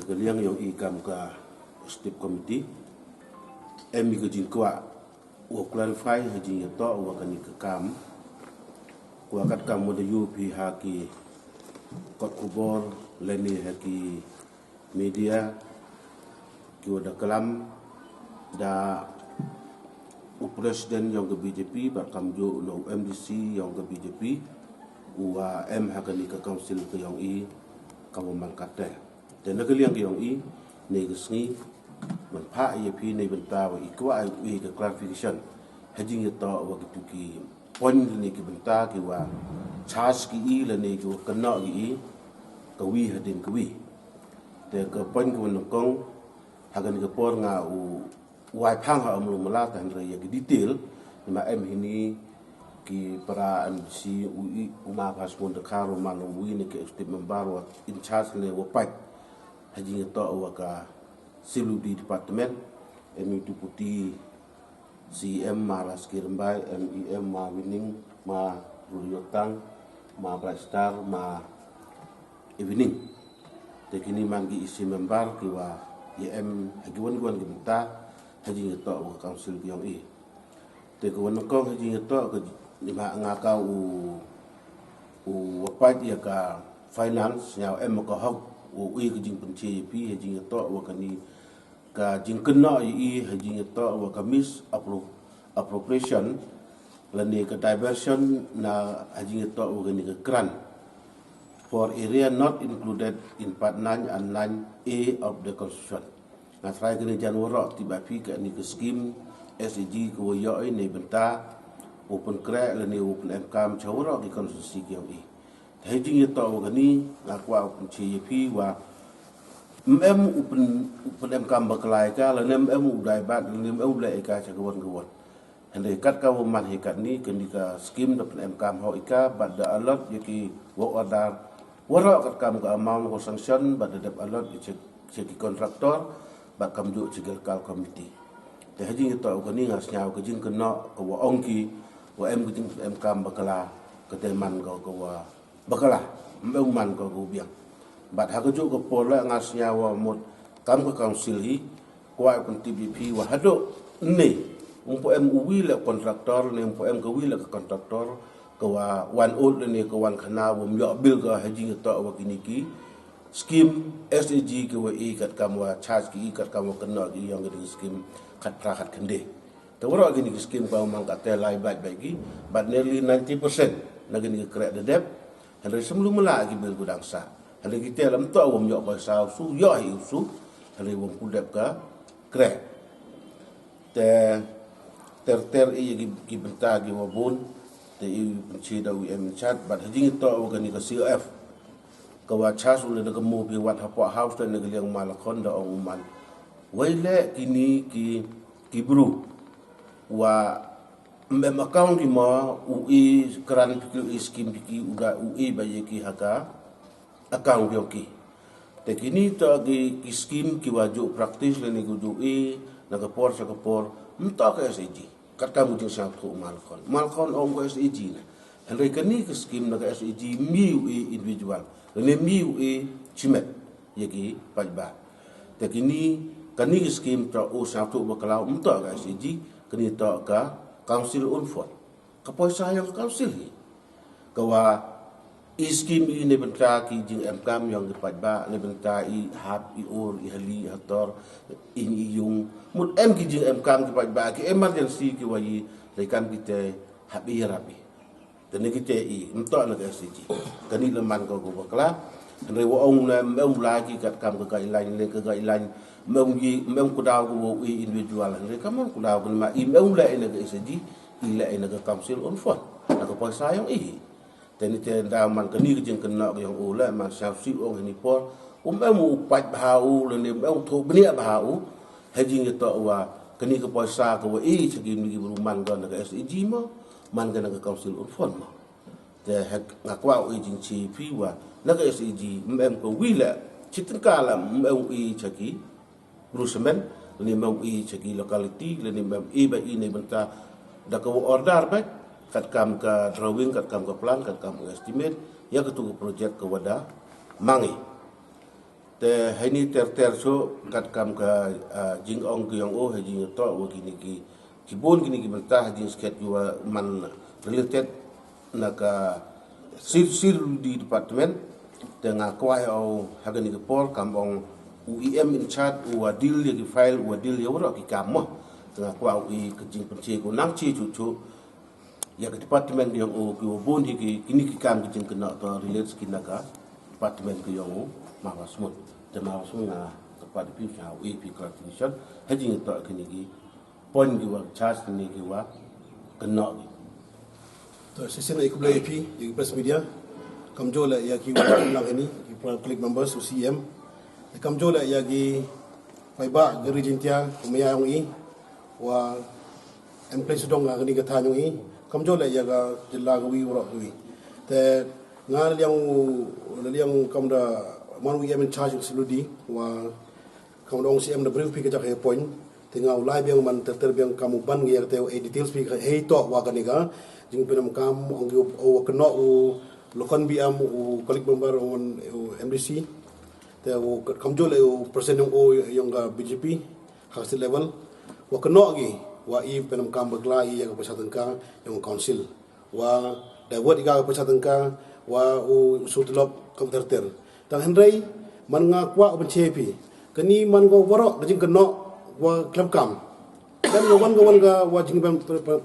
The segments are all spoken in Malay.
kaliang yang ikam ka step committee emi ke jingkwa wo clarify haji to wo kani ke kam ko kat kam mo de yupi haki kot kubor leni haki media ki wada kalam da presiden yang ke BJP ba kam jo no MDC yang ke BJP wa em hakani ke council ke yang i kamu mangkate dan nakaliang ke yang i ne gesngi man pha YP ne benta wa ikwa ai ke clarification hajing to wa ki tuki point ni ki benta ki wa charge ki i le ne jo kana ki i kawi hadin kawi te ke point ko no kong hagan ke por nga u wai phang ha amlu mala tan re ya ki detail ma em hini ki para MDC uma paspon de karo manu wi ne ke step member wa in charge le wa pai haji to wa ka civil department emi deputy CM maras kirmbai MEM ma winning ma ruyotang ma brastar ma evening te kini mangi isi member ki wa YM haji wan kita haji to wa council ki yang i te ko wan ko haji to ko ni ma ngaka u wapat ya ka finance nya em ko hok u i ke jing Pynche pi haji to wa kani ka jing kena i haji to wa ka miss appropriation lani ka diversion na haji to wa kani ka grant for area not included in part 9 and 9A of the constitution na try kini janwara tiba pi ka ni ka scheme SAG ko yo i ne benta open crack lani open MKAM chawra ki constituency ki yang i haji to wa kani na kwa Pynche pi wa open MKAM bakla ka la nem udai bat nem ulai ka chakawan kawan hande kat ka man hekat ni kenika scheme open MKAM ho ika bad da alert yaki work order wara kat kam ka amount ko sanction bad da alert yaki kontraktor bad kam ju cegel kal committee te haji to ko ni ngas nyau ke jing kena ko wa ongki wa em ke jing MKAM bakla ke teman ko wa bakla man ko biang bat ha kejuk ko pola ngas nyawa mot kam ke council hi kuai pun TBP wa hado ne umpo em uwi le kontraktor ne umpo em ke wi le kontraktor ko wa wan old ne ko wan khana wo myo bil ko haji to wa kiniki scheme SAG ke wa i kat kam wa charge ki kat kam wa kena ki yang ke scheme kat prahat kende to wara gini scheme ko mang kat lai baik baik but nearly 90% na gini krek de dep hari sebelum mula ki bil gudang sa hari kita lam to wom yo poisa su yo hi su hari wom kudep ka krek ter ki benta ki wabun te i Pynche da em chat but haji to organi ka CF ka wa chas ule da mo bi wat ha house da ne liang malakon da ong man waile kini ki bru wa mem account ki ma ui kran ki scheme ki uga ui ba ye ki haka account yo ki te kini to ki scheme ki waju practice le ni gudu e na ka por sa ka por mta ka SAG kat ka mu sa ko malkon ong ko SAG na andre kani ki scheme na ka SAG mi ui individual le mi ui chimet ye ki pajba te kini kani ki scheme to o sa to bakla mta ka SAG kani to ka council unfort ka poisa yang council ni kawa iskim ini benta ki jing MKAM yang dipajba ne benta i hap i or i hali hator in yung mut em ki jing MKAM dipajba ki emergency ki wayi rekan kita habi rabi dan kita i mto na ka SG kani leman ko bakla re wa ong na mem lagi kat kam ka guideline le ka guideline mem ku daw ko individual re kam ku daw ko ma i mem la ina ka SG ila ina ka council on fort na ka poisa yang i teni te da man kani jeng kena yang ula man sa si ong ni por mem pat bau le ne mem tho bnia bau haji to wa kani ka poisa ko i segi ni man ga na ka SG mo man ga na ka council on fort mo te ngakwa i jing chi pi wa na ka SG mem ko wila chitin kala mem i chaki rusemen ni mem i chaki locality le ni mem i ba i ne benta da ko order ba kat kam ka drawing kat kam ka plan kat kam ka estimate ya ke tu project ke wada mangi te hani ter so kat kam ka jing ong ki ong o he jing to wo kini ki bon kini ki bentah jing sket jua man related na ka sir di department dengan kuai au hagani ke pol kam ong UEM in chat wadil ya ki file wadil ya ora ki kam dengan kuai ke jing Pynche ko nang chi chu ya ke department yang o ki bon ki kini ki kam ki jing kena to relate kinaka department ki yang o mawasmut te mawasmut na kepada Pynche au pi clarification hajing to kini ki point ki wa charge ni ki wa kena to sesi na ikut BJP di press media kam jola ya ki ulang ini ki click members UCM kam jola ya ki paiba geri jintia kumaya yang i wa emplay sudong nga ni ka tanyong i kam jola ya ga jilla ga wi ro wi te ngal yang kam da man wi em charge siludi wa kam dong CM da brief pi ka jak point tingau live yang man terbiang kamu ban ya te details pi he to wa ka ni ga jing pynemkaam ong o kena u lokon biam u kolik member on MDC te u kamjol u persen yang ga BJP hasil level wa kena gi wa i pynemkaam bakla i yang pesatan ka yang council wa dawat ga pesatan ka wa u sutlop kam terter tang hendrai man nga kwa BJP kani man go warok jing kena wa klapkam dan wan ga wa jing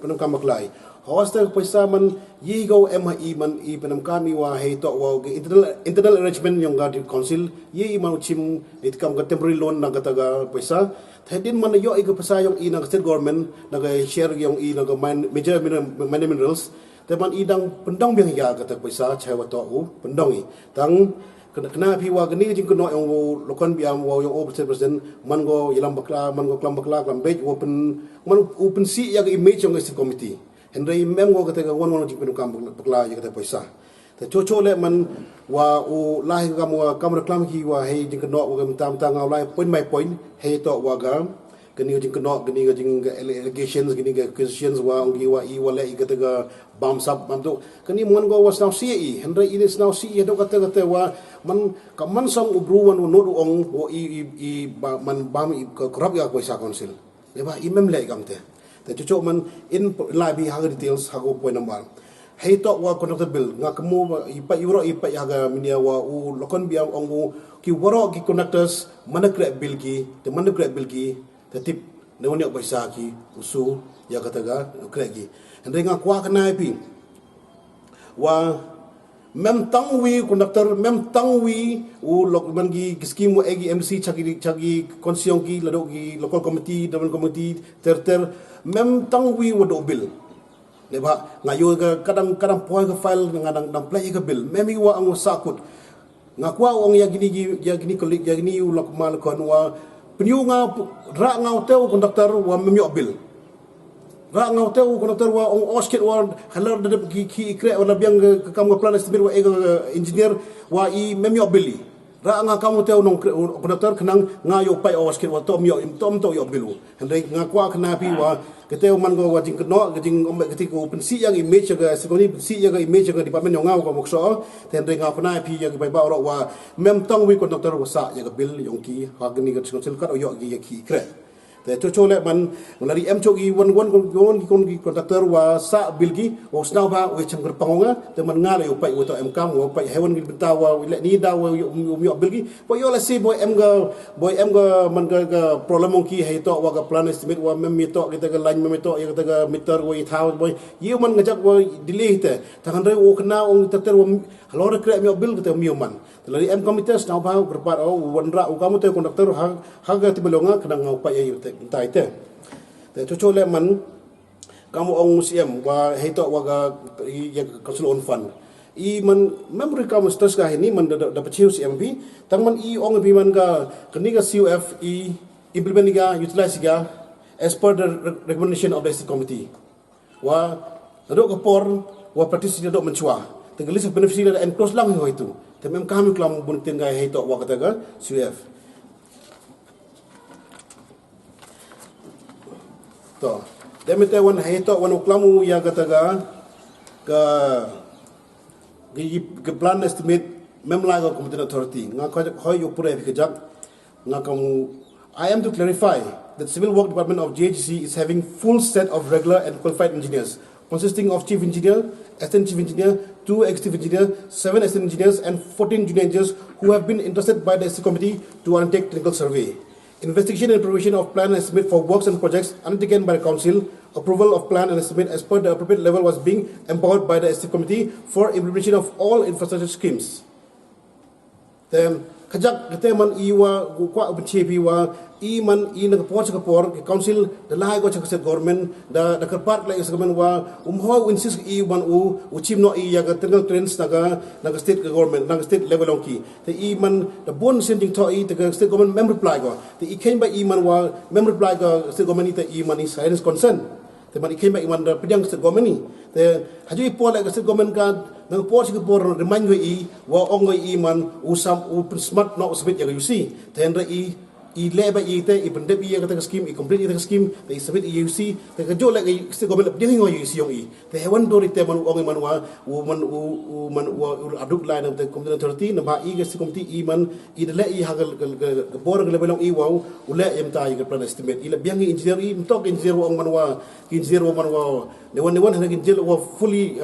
pynemkaam bakla Hawasta poisa man yigo MHI man I pynemkaam wa he to wa internal arrangement yang ga di council yi man chim itkam ga temporary loan na kataga poisa thedin man yo I ga pesa yang I na state government na ga share yang I na ga major minerals te man idang pendong biang ya kata poisa chawa to u pendong I tang kena pi wa gani jing kono yang lokon biam wa yang president man go ilam bakla man go klam bakla klam bej open man open si ya ga image yang state committee Henry memang kata kawan jing pynemkaam bakla ya kata poisa te coco le man wa u lai kamu reklam ki wa he jing kena wa tam ngau lai point by point he to wa ga kini jing kena kini jing allegations kini accusations wa ongi wa I wa le I kata ga bam sap bam tu kini mon go was now CE Henry it is now CE do kata wa man kaman song ubruan no du ong wo I man bam korap ya poisa council le ba I mem le kam te te cucuk man in live haga details hago point number hey to wa conductor bill nga kemu ipa euro ipa haga minia wa u lokon biam ongu ki waro ki conductors mana grab bill ki te tip ne woni poisa ki usu ya kataga grab ki ande nga kwa kana pi wa mem tangwi conductor mem tangwi u lokman gi scheme wa egi MC chagi konsiong ki lado ki local committee development committee ter mem tangwi wa do bill ne ba ngayo ga kadang poy ga file ngadang dang play ga bill memi wa ang sakut ngakwa ong ya gini kolik ya gini u lokmal kon wa penyu nga ra ngau teu conductor wa memyo bill ra ngau teu conductor wa ong osket wa halar de ki kre wala biang kam ga plan estimate wa engineer wa I memyo billi ra nga kamu teu nong conductor kenang ngayo pai osket wa tom yo bilu hendai ngakwa kena pi wa keteu man go wa jing keno jing ketiko pensi yang image ga sekoni pensi yang image ga department yang ngau ko mokso hendai ngau kena pi yang bai ba ro wa mem tong wi conductor wa sa yang bil yong ki ha gni ga council ka yo gi ki kre te coco le man lari em cogi won ki kontraktor wa sa bilgi o snaw ba o cham pangonga te man ngala yo pai to em kam wo pai hewan gi benta wa le ni da wa yo bilgi po yo la si boy em ga man ga problem ki he to wa ga plan estimate wa mem to kita ga line mem to kita ga meter wa thau boy yo man ngajak wa delay te tangan re o kena ong teter wa halor kre mi bil kita mi man lari em komites snaw ba berpat o wonra o kamu te kontraktor ha ga tibelonga kena ngau pai tai te coco le man kamu ong CM wa heto wa ga ya council on fund I man memory kamu stres ka ini man dapat ciu CMP tang man I ong bi man ga kini ga CUF I implement ga utilize ga as per the recommendation of the state committee wa dok kapor wa practice dok mencua tengah list beneficiary and close lang ho itu temem kami kelam buntin ga heto wa kata ga CUF to demete wan heto wan uklamu ya kataga ke plan estimate memla go competent authority nga khoi yo pura bi kajak nga kamu I am to clarify that Civil Work Department of JHADC is having full set of regular and qualified engineers consisting of chief engineer, assistant chief engineer, 2 executive engineers, 7 assistant engineers and 14 junior engineers who have been entrusted by the SC committee to undertake technical survey. Investigation and preparation of plan and estimate for works and projects undertaken by the council. Approval of plan and estimate as per the appropriate level was being empowered by the SC committee for implementation of all infrastructure schemes. Then kajak kete man iwa kwa BJP wa man i nakapor sa kapor council the lahay go sa government da karpart la sa government wa umho insist man uchim no yaga technical trends naga state government naga state level onki the man the bon sending to the state government member reply go the came by man wa member reply go state government the man is silence concern the man came by man the pedang state government ni the haju ipo la state government ka nang por Singapore remind go wa ong go man usam smart no submit ya you see then leba te pendep kata scheme complete kata scheme they submit UC they kajo like state government dia ngo UC yong they hewan do te man ong man wa aduk line of the community authority na ba state committee man le hagal bor level ong wa ule yam ta plan estimate ila biang engineer mtok engineer ong man wa ne one engineer wa fully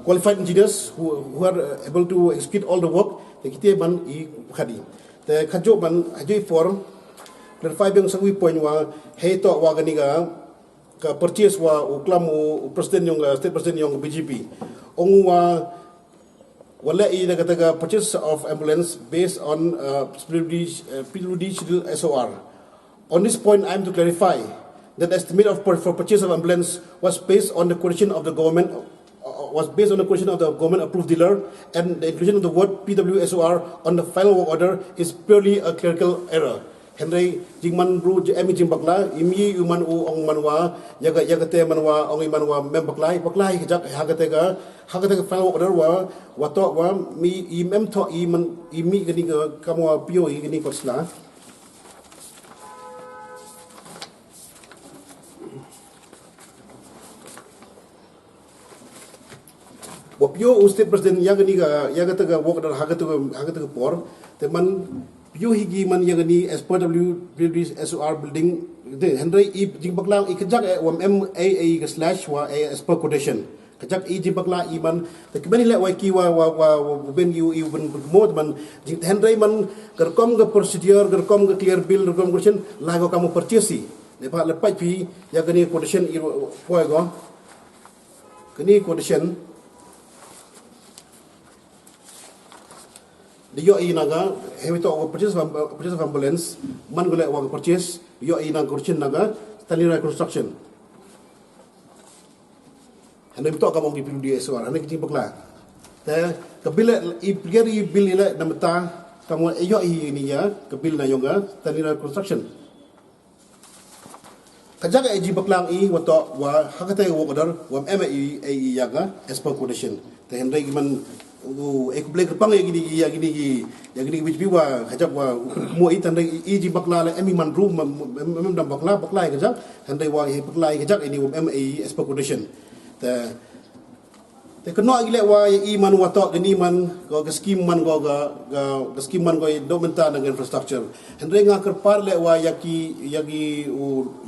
qualified engineers who are able to execute all the work they kita man khadi the kajo man ajoi for clarify bang sawi point wa he to wa ganiga ka purchase wa uklam president yung state president yung BJP ong wa wala na kataga purchase of ambulance based on pyrdi schedule SOR. On this point I am to clarify that the estimate for purchase of ambulance was based on the quotation of the government approved dealer, and the inclusion of the word PWSOR on the final work order is purely a clerical error. Henry jingman bru emi jing bakla imi uman u ong manwa yaga te manwa ong manwa mem baklai jak hagatega final work order wa to wa mi imem to imi gani kamwa pio gani kosla. Wapyo state president yaga taga work dar hagataga por teman pyo higi man yagani as per WPD SOR building de Henry jing baklang ikajak MAA slash wa as per quotation kajak jing bakla man the kemani le wa ki wa ben you ben mod man jing Henry man gerkom ga procedure gerkom ga clear bill gerkom quotation lago kamu purchase ne pa lepai pi yagani quotation foi go kini quotation the yo naga have to purchase of ambulance man gole wa purchase yo na kurchin naga Stanley construction and to ka mong PPD SOR anek jing bakla ta kabila i bill ila namata kamu yo ni ya kabil na yonga Stanley construction kajaga jing baklang wato wa hakata wo order wa MAE yaga as per quotation ta henry man ek blek pang ya gini BJP wa hajab wa mo itan ji bakla la emi man ru mem dam bakla hajab handai wa he bakla hajab ini MA as per quotation the keno agile wa man wa to gani man go scheme man go scheme man go domenta dengan infrastructure handai nga kerpar le wa yagi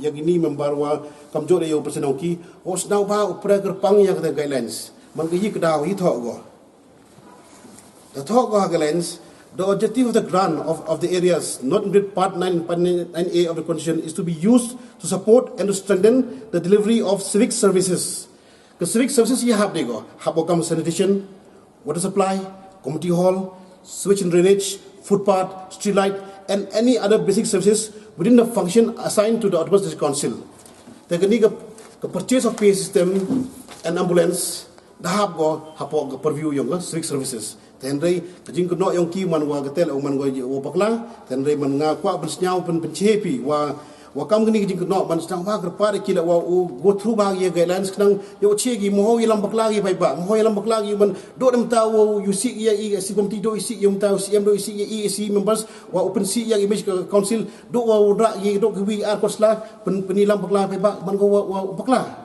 ni member wa kamjor yo personoki os now ba upra kerpang ya kata guidelines man gi kedau hi tho go the talk of guidelines, the objective of the grant of the areas not in part 9 and part 9A of the constitution is to be used to support and to strengthen the delivery of civic services. The civic services you have come sanitation, water supply, community hall, sewage and drainage, footpath, street light, and any other basic services within the function assigned to the Autonomous District Council. The purchase of PA system and ambulance, the hapo purview yung civic services. Tenrei kajing kuno yang ki man wa gatel o man go bakla tenrei man nga kwa bersnyau pencepi wa kam gini kajing kuno man stang wa grapare kila wa go through ba ye guidelines knang yo chegi mo ilam bakla gi bai ba mo ilam bakla gi man do dem ta wo you see ya si komiti do isi yum ta CM do isi ya isi members wa open si yang image council do wa dra gi do ki ar kosla penilam bakla bai ba man go wa bakla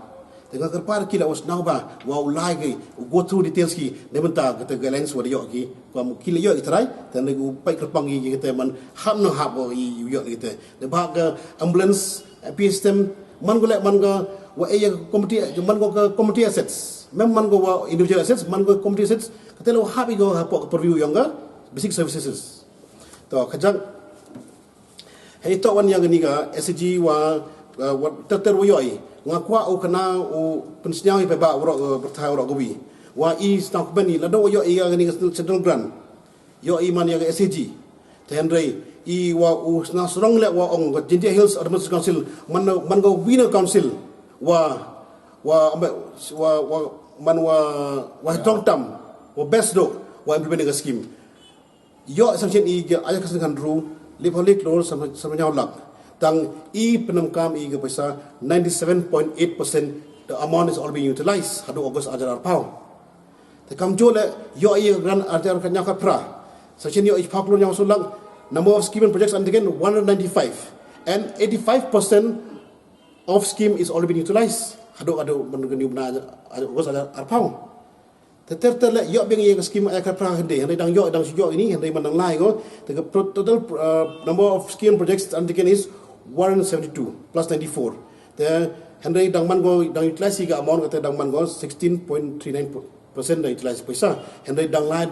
Tengah kerpar kila was now ba wow lagi go through details ki dementa kata guidelines wa yo ki kam kila yo itrai dan lagi pai kerpang ki kita man ham no hab yo kita de ba ambulance system man go man go wa committee man go committee assets mem man go wa individual assets man go committee assets kata lo hab go hapok review yang ga basic services to kajang hei to wan yang ni ga SG wa terter wo yo ngakwa o kana o pensinyang ipa ba ro bertai ro gobi wa I stock bani la do yo I ngani central grant yo I man ya SAG tenrei I wa u na strong le wa ong Jintia Hills Administrative Council man go winner council wa man wa tongtam wa best do wa implement scheme yo sanction I aja kasengan ru lipolik lor sama nyaw lak tang pynemkaam ke poisa 97.8% the amount is all being utilized hadu August ajar arpau te kam jole yo gran ajar kanya ka pra section yo paklo yang sulang number of scheme and projects undertaken 195 and 85% of scheme is already been utilized hadu mengenai bena August ajar arpau terle yo beng ye scheme ajar pra hende dang yo ini hende mandang lai go the total number of scheme projects undertaken is 172 plus 94. The Henry Dangman go dang utilize ga amount kata Dangman go 16.39% dang utilize poisa. Henry dang live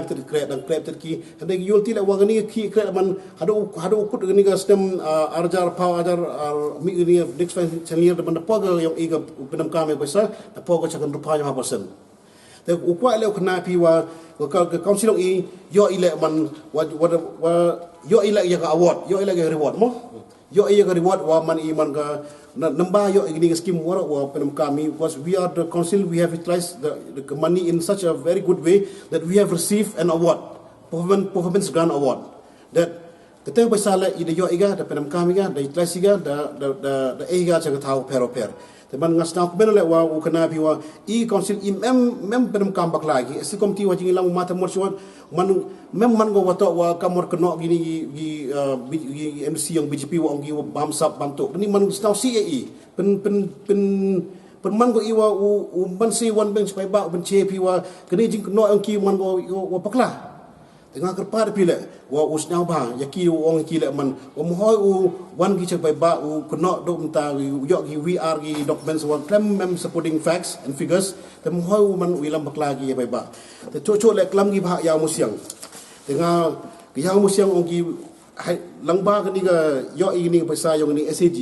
ter create dang create ter ki Henry yul ti la wagani ki create man hadu ukut gani ga system arjar power ajar mi ni next channel man po ga yung iga pynemkaam poisa ta po ga chakan rupa 5%. The ukwa le kena pi wa council I yo ile man wa yo ile yaka award yo ile reward mo yo yaka reward wa man iman ka namba yo igni scheme wa pynemkaam because we are the council we have utilized the money in such a very good way that we have received an award performance grant award that kita pasal ide yo iga da pynemkaam iga da utilize iga da iga cha thau per teman ngas na kubeno le wa ukana pi wa I council I mem pynemkaam bakla gi si komti wa jingilang mata morsuat man go wato wa kamor keno gini gi MC yang BJP wa ongi bamsap bantu ni man stau CAE pen man go iwa u ban si wan ben spai ba ben chepi wa kini jing keno onki man go wa bakla tengah kerpar pile wa usnau ba yaki ong ki le man wa mohoi u wan gi chepai ba u keno do mta yo gi VR gi documents wa claim mem supporting facts and figures te mohoi u man wilam bakla gi pai ba te chocho le klam gi ba ya musiang tengah ya musiang ong gi langba ka ni ga yo I ni paisa yo ni SAG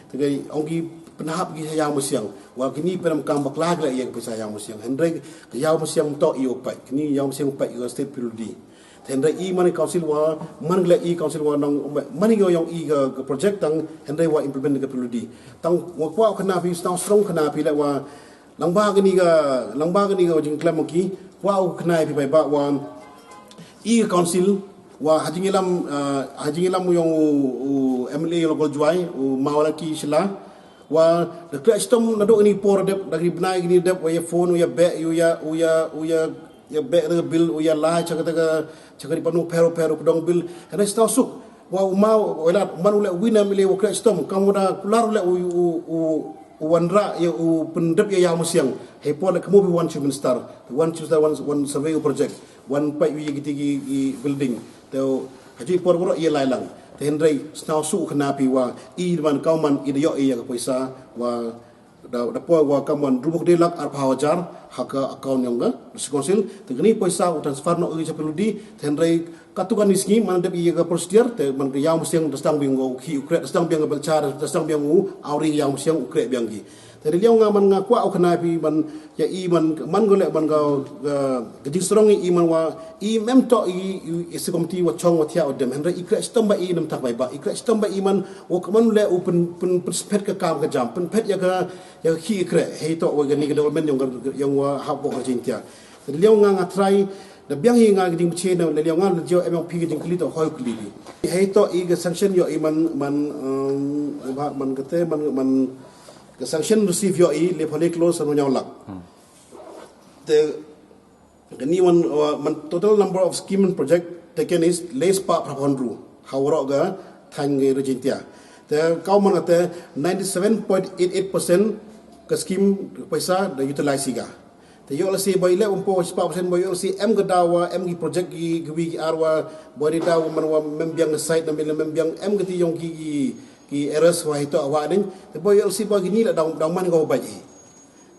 te ga ong gi penahap gi ya musiang wa kini pynemkaam bakla ga ya paisa ya musiang hendrek ya musiang to I opai kini ya musiang opai ga state pyrdi Henry I mani council wa man gla I council wa nang mani go yang I ga project tang Henry wa implement ga pyldi tang wa kwa kana pi strong kana pi la wa langba ga ni ga jing klam ki wa kana pi bai ba wa I council wa hajingilam yung MLA local juai mawala ki sila wa the custom na do ni por dep dari benai ni dep wa ya phone ya be ya be the bill ya la chakari panu pero pedong bill and sta suk wa wala manule wina mile wa custom kamuda kular le wanra ya pendep ya musiang hepon kamu bi one survey project one pipe wi giti building to haji por bro ia lailang tenrei stau su knapi wa I man kauman ide yo ya poisa wa da po wa kaman rubuk de lak ar pawajar haka account yang ga konsil tegni poisa transfer no ri chapeludi tenrei katukan isni man de iya ga procedure te man ya musiang dastang bingo ki ukre dastang bingo belchar dastang bingo auri ya musiang ukre biangi dari liang ngaman ngakwa au knapi man ya I man gole man ga gedi strong I man wa I mem to I sekomti wa chong wa thia odem henre ikra stomba I nam tak bai ba ikra stomba I man wa kaman le open pet ka kam ka jam pen pet ya ki ikra he to wa gani development yang wa ha bo ka jintia dari liang nga try da biang hi nga giding che na le liang nga jo em pi giding kli to hoi kli he to I ga sanction yo I man kate man the sanction receive yo I le phone close anu nyaw lak the ni one total number of scheme and project taken is less pa prapondru hawro ga thang ge rejintia the government at 97.88% ke skim poisa da utilize siga. Te yo lasi boy le umpo 4% boy lasi em ke dawa em ki project ki wi arwa boy dawa man wa membiang site na membiang em ke ti yong ki errors wa hito wa ning te boy lasi boy ni la dang man go ba ji.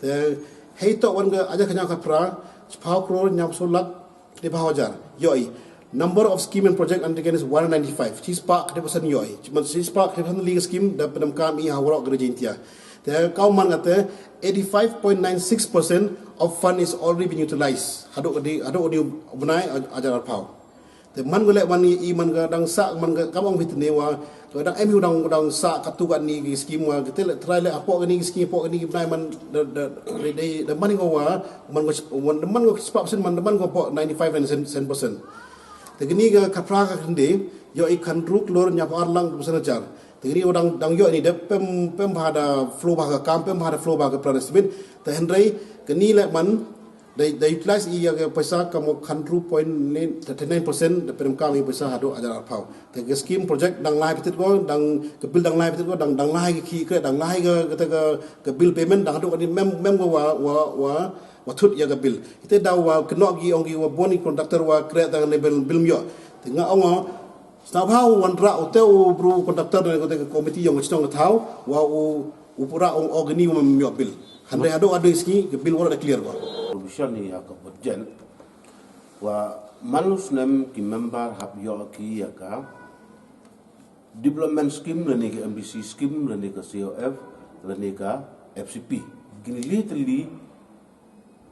Te hito wan ga aja kanya ka pra 10 crore nyam solak di bahajar yoi. Number of scheme and project undertaken is 195. Cheese Park, 100% yoi. Cheese Park, 100% legal scheme, the pynamkaam i hawrok gerejintia. The kauman kata 85.96% of fund is already been utilized. Hadok di benai ajar pau. The man golek mani i man ga dang sa man ga kamong fitne wa dang emu dang sa katu kan ni scheme wa kita try le apa ni scheme apa ni benai man the money go wa man go 4% man go 95%. Tegini ga kapra ka kende yo ikan ruk lor nyap arlang besar jar. Tegini odang dang yo ni de pem pada flow ba ka kam pem pada flow ba ka planestment. Te hendrai keni le man they utilize i ga paisa kamo kan 2.39% de pynamkaam i paisa hado ajar pau. Te scheme project dang lai betit go dang ke bill dang lai betit go dang lai ki ke dang lai ga ke bill payment dang hado ni mem go wa wathut ya bil ite daw wa knok gi ongi wa boni conductor wa kre ta ne bil myo tinga ongo stabhau wan ra hotel bru conductor ne ko komiti yang chong thau wa upura ong ogni wa myo bil hande ado ski ke bil wala clear wa provision ni ya ka budget wa manus nem ki member hab yo ki yaka development scheme le ni ke MBC scheme le ni ke COF le ni ka FCP kini literally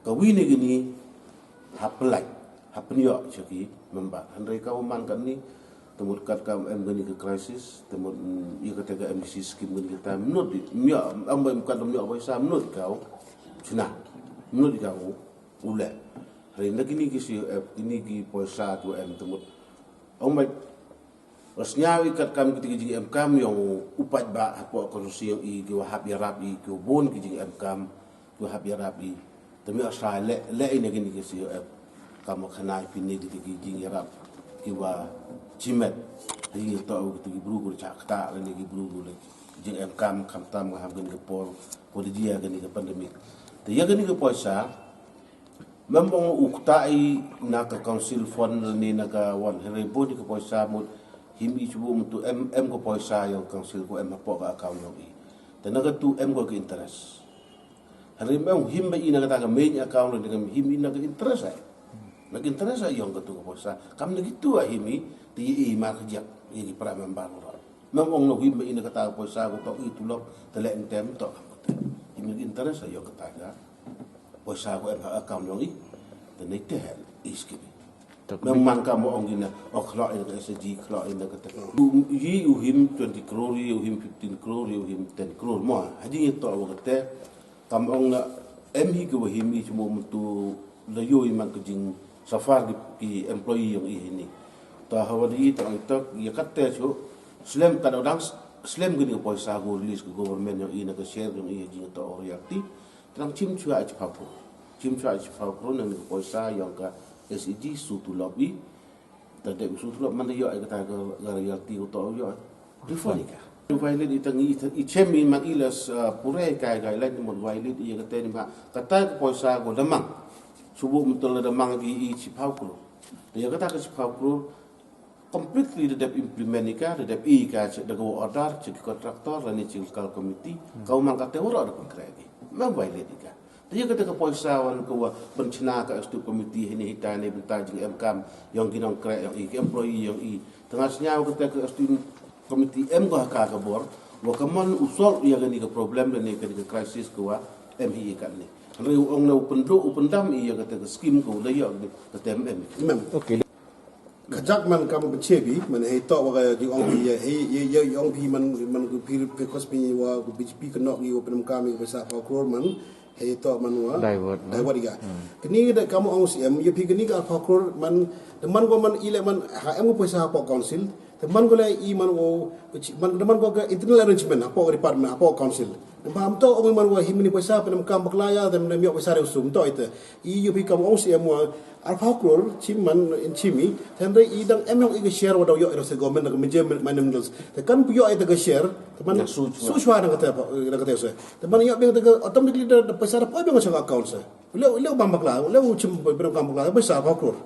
kawini gini hapelai hapniyo chaki memba handai kau man kan ni temut kat kam em gani ke crisis temut ia kata ke MBC scheme gani kita menut mio ambai bukan mio apa sa menut kau cina menut kau ule hari nak ini kisi ini ki poisa tu em temut ambai rasnya ikat kam ketika jing em kam yang upat ba apa korupsi yang i ki wahab ya rabi ki bon ki jing em kam ki wahab ya rabi tapi asal le ini gini kesi kamu kenai pini di jing yarap kiwa cimet ini tahu kita gibru cak tak ini gibru lagi jing kam tam ngaham gini kepol kode dia gini ke pandemik tapi ya gini ke poisa memang uktai nak ke council fund ni nak ke 100,000 di ke poisa mut himi cubu untuk em ke poisa yang council ko em apa ke account yang i dan nak tu em ko ke interest. Hari memang himba ina kata ke main account dengan him ina ke interest ai. Nak interest ai yang ketu poisa. Kam nak gitu ai himi ti i ma kerja ini para member ora. Memang no himba ina kata poisa ko tok itu lok telek tem tok. Himi interest ai yang kata ga poisa ko account yang i dan itu hal iskibi. Memang kamu orang gina kelak ina ke SG kelak ina kata. Yi uhim 20 crore, uhim 15 crore, uhim 10 crore. Mo haji itu awak kata kam ong na MH ke wahimi cuma untuk layu iman kejing safar ki employee yang ini. Ta hawadi ta itu ya kata tu slam kada orang slam gini poisa go release ke government yang ini ke share yang ini jing ta oriakti terang cim chua aja papu. Cim chua aja papu nang poisa yang ke SEG sutu lobby tadi sutu lobby mana yo kata ke oriakti utau yo. Telefonika. Violet itangi ichemi mak ilas purai kai lain mo violet ia kata ni kata poisa go demang subuh betul demang di cipau kru dia kata ke cipau kru completely the implement ika the ika the go order cik kontraktor dan cik committee kau mang kata ora ada konkreti mang violet ika dia kata ke poisa wan ko pencina ka stu committee ini hitane bentar jing MKam yang kinong krek yang employee yang tengah senyau kata ke stu komiti M ko haka ka bor wa kaman usol ia gani ke problem dan ke crisis ko wa MHI kan ni re ong na upendam ia kata ke scheme ko la ya ke TMM okay kajak man kamu bechebi man he to wa gi ong bi ye ong bi man ku pir pe kospi wa ku BJP kenok gi pynamkaam gi besar pa crore man he to man wa divert iga kini da kamu ong CM ye pi kini ka pa crore man man go man ile man ha em ko poisa pa council teman ko le I man wo teman ko ke internal arrangement apa department apa council paham to ong man wo himni poisa pynamkaam baklaya dan mi poisa re usum to ite I yu pikam ong si mo alfakror ciman in cimi tendre I dang emong I share wadaw yo ero se government nag meje manamdals te kan yo ite ke share teman su shwa nang kata se teman yo beng te automatically da poisa ra po beng sa account se le bambakla le cim pynamkaam baklaya poisa alfakror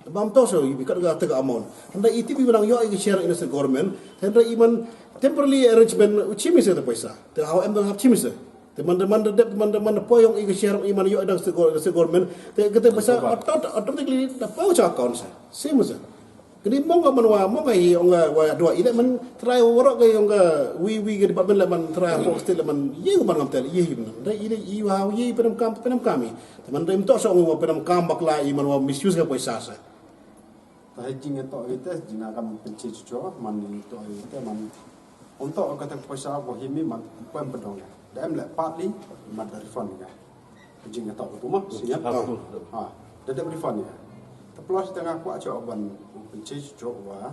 bam to so I bikat ga te amount tendre iti bi bilang yo I share in the government tendre iman temporary arrangement cimi se te poisa te how em have cimi se teman-teman poyong I share iman yo ada se government te kete poisa automatically da po cha account sa same sa kini monga manwa monga I onga wa dua ile man try worok ke onga we ke department man try po still man ye man ngamtel ye man da ile I wa ye pynamkaam kami teman dem to so ngo pynamkaam bakla I man wa misuse ke poisa sa Hajing itu jina kam Pynche cucu man itu man untuk kata poisa ko himi man pem pedong ya dem le partly man refund ya hajing itu tu mah siap ada refund ya terus tengah ku aja ban Pynche cucu wa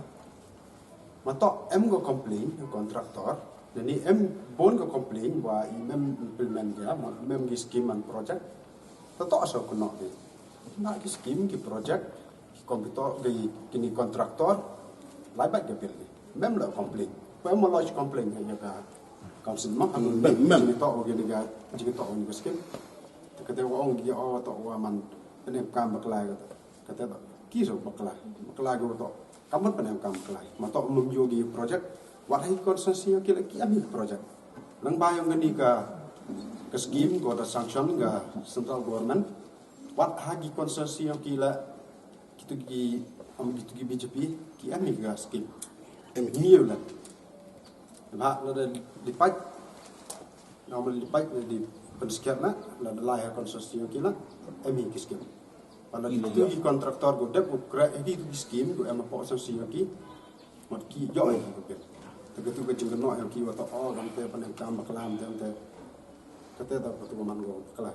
matok em go complain kontraktor jadi em bon go complain wa mem implement ya mem gi scheme and project tetok aso kena ni nak gi scheme gi project komputer di kini kontraktor laibat dia pilih mem la complain pa mo lodge complain ya ka council mah anu mem to o gini ga jing to on skim kata wa ong gi o to wa man pynamkaam bakla kata ki so bakla go to kamu pynamkaam bakla ma to mum yogi project wat hai konsensi ki ki ami project lang bayang gani ka scheme go da sanction ga central government wat hagi konsensi ki la gitu gi BJP ki ami ga skim niu la ba la lipat normal lipat di pensekian la lai konsorsium ki la ami ki skim pada itu gi kontraktor go dep ukra di skim go am po konsorsium ki mat ki yo ai ko pet begitu ke jeng no ki wa to o dam te pynamkaam baklam te kata ta tu man go kala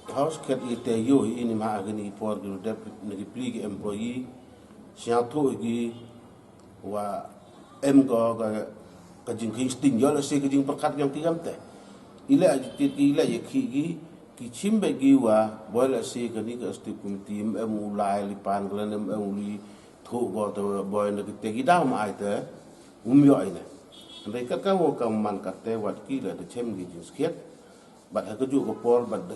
House cat ite yo ini ma agni por du dep ngi pli employee sia to gi wa em go ka jing sting yo la se ka jing perkat yang tiam te ila ye ki chimbe gi wa bola se ka ni ka sti kum tim em ulai li pan glen em uli tho go to boy ne te gi da ma ai te yo ine ndai ka wo ka man ka te wat ki la de chem gi jing skiet bat ha ka ju ko por bat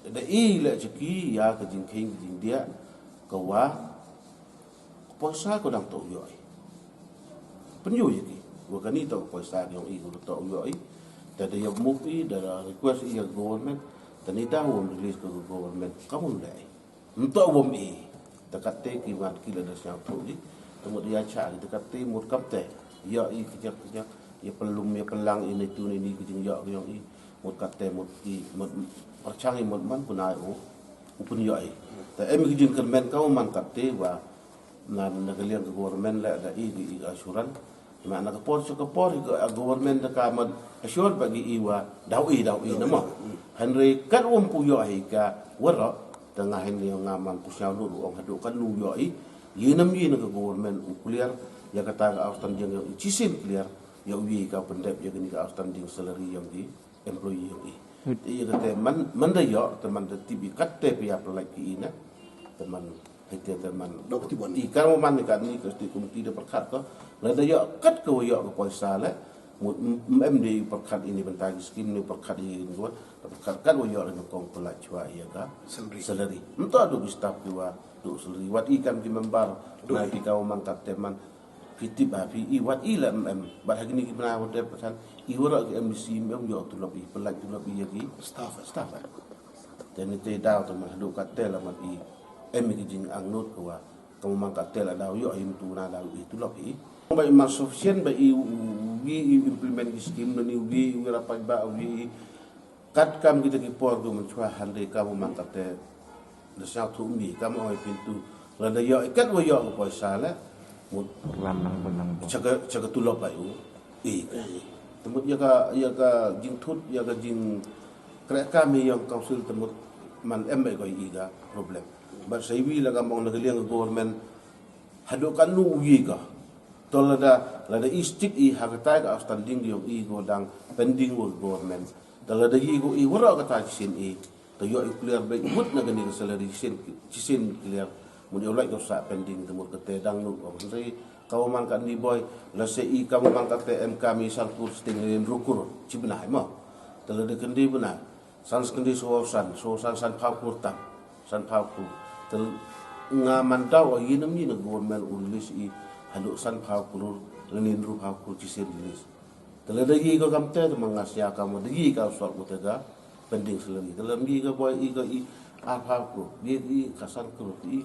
da le chiki ya ka jing king jing dia ka wa poisa ko dang to yo ai penyu ye ki wa ka ni to poisa yo I ko to yo ai da de yo mupi da request I government da ni da wo release ko government ka mun le nto wo mi ta ka te ki wa ki la da sia to ni temu dia cha ta ka te mut kap te yo I ki jak ya pelum ya pelang ini tu ni ki jing yo yo I mut ka te mut ki mut percang imut man punai upun yo ai ta em gi jin kermen kau man katte wa na nagalian ke government la da I di asuran ma na ka por government da ka man asur bagi I wa dau I na ma hanre kan pu yo ai ka wara tengah ini ngaman pusiau nu ong hadu kan nu yo ai yinam yi na government clear ya kata outstanding yang cisin clear ya wi ka pendep ya ni ka outstanding salary yang di employee yang iya kata man da yo teman da tibi katte pia pelaki ina teman hite teman I kan mo man kan ni kesti kumti da perkat ko la da yo kat ko yo ko poisa la MD perkat ini bentang skim ni perkat ini ko perkat kan yo la ko pelak chwa iya ka salary ento adu staff dua do salary wat ikan di membar na pi ka man katte man fitib api I wat I la bat hagini ki bana wode pesan I wora ke MC mem yo tu lobi pelak tu lobi ya ki staff dan itu dah tu mah do katel la mat I ki jing angnut ko wa kamu man katel la daw yo im tu na daw I tu lobi ba I sufficient ba I implement scheme ni wi rapat ba wi kat kam kita ki por go man chwa hande kamu man katel da sa tu mi kamu ai pintu la da yo kat wo yo ko poisa la mut lamang benang jaga tulok ba u temut ya ka jing thut ya ka jing kra kami yang council temut man embe ko I ga problem ba sai wi la ga mong na liang government hadu kan nu wi ga Tola da istik i hakatai ka outstanding yung i go dang pending with government. Tola da i go i wara ka ta sin i to yo i clear ba mut na gani ka salary sin clear mun yo like sa pending temur ka te dang nu o sai kau man ka ni boy la se i kam man ka PMK mi sang kur sting rukur cibna mo. Tola da kendi bena san kendi so san phau kur tam san phau kur tel nga man daw i nam ni na government ulis i halu san phau kur lenin ru phau kur ci sen ulis tel da yi ko kam te mangas ya kam da yi ka so ko te da pending selagi tel mi ga boy i ga i a phau kur i ka san kur i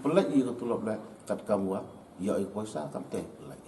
pelai i ko tulop la kat kamwa ya i poisa kam te pelai